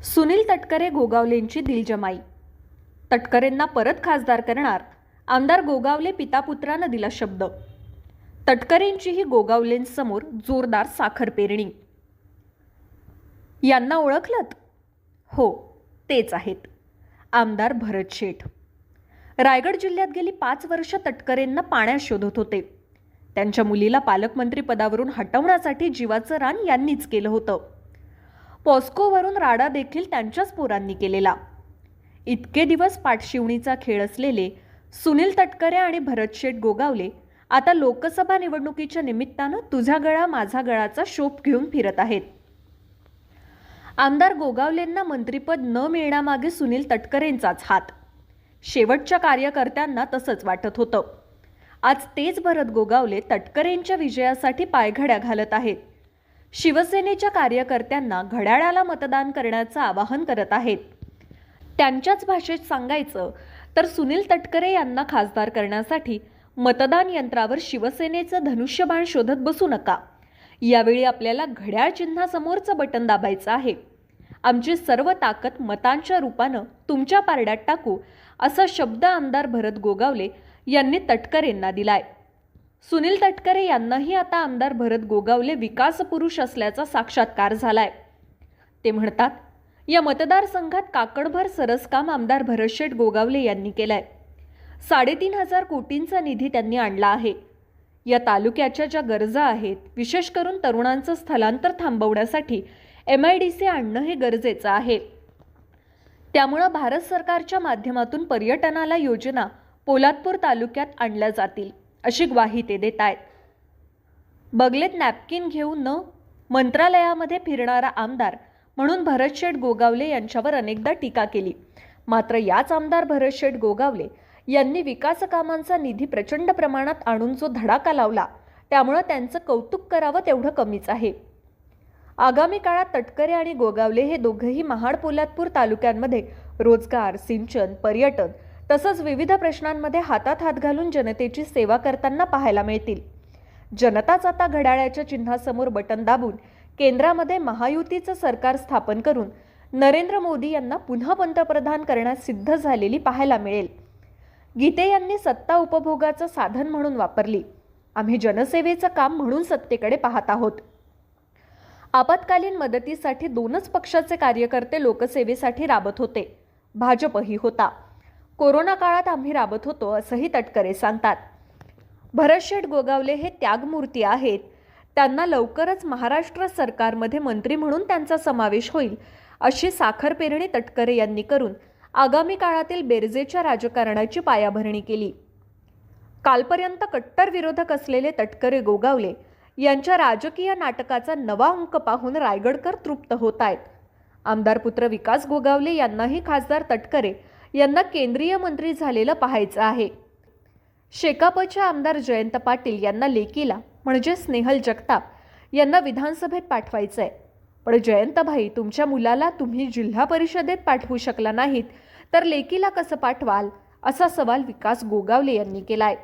सुनील तटकरे गोगावलेंची दिलजमाई. तटकरेंना परत खासदार करणार. आमदार गोगावले पितापुत्रानं दिला शब्द. तटकरेंचीही गोगावलेंसमोर जोरदार साखर पेरणी. यांना ओळखलत? हो, तेच आहेत आमदार भरत शेठ. रायगड जिल्ह्यात गेली 5 वर्ष तटकरेंना पाण्यात शोधत होते. त्यांच्या मुलीला पालकमंत्री पदावरून हटवण्यासाठी जीवाचं रान यांनीच केलं होतं. पॉस्कोवरून राडा देखील त्यांच्याच पोरांनी केलेला. इतके दिवस पाठशिवणीचा खेळ असलेले सुनील तटकरे आणि भरत शेठ गोगावले आता लोकसभा निवडणुकीच्या निमित्तानं तुझा गळा माझा गळाचा शोभ घेऊन फिरत आहेत. आमदार गोगावलेंना मंत्रिपद न मिळण्यामागे सुनील तटकरेंचाच हात. शेवटच्या कार्यकर्त्यांना तसंच वाटत होतं. आज तेच भरत गोगावले तटकरेंच्या विजयासाठी पायघड्या घालत आहेत. शिवसेनेच्या कार्यकर्त्यांना घड्याळाला मतदान करण्याचं आवाहन करत आहेत. त्यांच्याच भाषेत सांगायचं तर सुनील तटकरे यांना खासदार करण्यासाठी मतदान यंत्रावर शिवसेनेचं धनुष्यबाण शोधत बसू नका. यावेळी आपल्याला घड्याळ चिन्हासमोरचं बटन दाबायचं आहे. आमची सर्व ताकद मतांच्या रूपानं तुमच्या पारड्यात टाकू, असा शब्द आमदार भरत गोगावले यांनी तटकरेंना दिलाय. सुनील तटकरे यांनाही आता आमदार भरत गोगावले विकास पुरुष असल्याचा साक्षात्कार झालाय. ते म्हणतात, या मतदारसंघात काकडभर सरस काम आमदार भरत शेठ गोगावले यांनी केलंय. 3,500 कोटींचा निधी त्यांनी आणला आहे. या तालुक्याच्या ज्या गरजा आहेत, विशेष करून तरुणांचं स्थलांतर थांबवण्यासाठी MIDC आणणं हे गरजेचं आहे. त्यामुळे भारत सरकारच्या माध्यमातून पर्यटनाला योजना पोलादपूर तालुक्यात आणल्या जातील, अशी ग्वाही ते देत आहेत. बगलेत नॅपकिन घेऊन मंत्रालयामध्ये फिरणारा आमदार म्हणून भरत शेठ गोगावले यांच्यावर अनेकदा टीका केली. मात्र याच आमदार भरत शेठ गोगावले यांनी विकास कामांचा निधी प्रचंड प्रमाणात आणून जो धडाका लावला, त्यामुळे त्यांचं कौतुक करावं तेवढं कमीच आहे. आगामी काळात तटकरे आणि गोगावले हे दोघंही महाड पोलादपूर तालुक्यांमध्ये रोजगार, सिंचन, पर्यटन तसंच विविध प्रश्नांमध्ये हातात हात घालून जनतेची सेवा करताना पाहायला मिळतील. जनताच आता घड्याळाच्या चिन्हासमोर बटन दाबून केंद्रामध्ये महायुतीचं सरकार स्थापन करून नरेंद्र मोदी यांना पुन्हा पंतप्रधान करण्यास सिद्ध झालेली पाहायला मिळेल. गीते यांनी सत्ता उपभोगाचं साधन म्हणून वापरली. आम्ही जनसेवेचं काम म्हणून सत्तेकडे पाहत आहोत. आपत्कालीन मदतीसाठी 2च पक्षाचे कार्यकर्ते लोकसेवेसाठी राबत होते. भाजपही होता. कोरोना काळात आम्ही राबत होतो, असंही तटकरे सांगतात. भरत शेठ गोगावले हे त्यागमूर्ती आहेत. त्यांना लवकरच महाराष्ट्र सरकारमध्ये मंत्री म्हणून त्यांचा समावेश होईल, अशी साखर पेरणी तटकरे यांनी करून आगामी काळातील बेरजेच्या राजकारणाची पायाभरणी केली. कालपर्यंत कट्टर विरोधक असलेले तटकरे गोगावले यांच्या राजकीय नाटकाचा नवा अंक पाहून रायगडकर तृप्त होत आहेत. आमदार पुत्र विकास गोगावले यांनाही खासदार तटकरे यांना केंद्रीय मंत्री झालेलं पाहायचं आहे. शेकापच्या आमदार जयंत पाटील यांना लेकीला म्हणजे स्नेहल जगताप यांना विधानसभेत पाठवायचंय. पण जयंतभाई, तुमच्या मुलाला तुम्ही जिल्हा परिषदेत पाठवू शकला नाहीत तर लेकीला कसं पाठवाल, असा सवाल विकास गोगावले यांनी केलाय.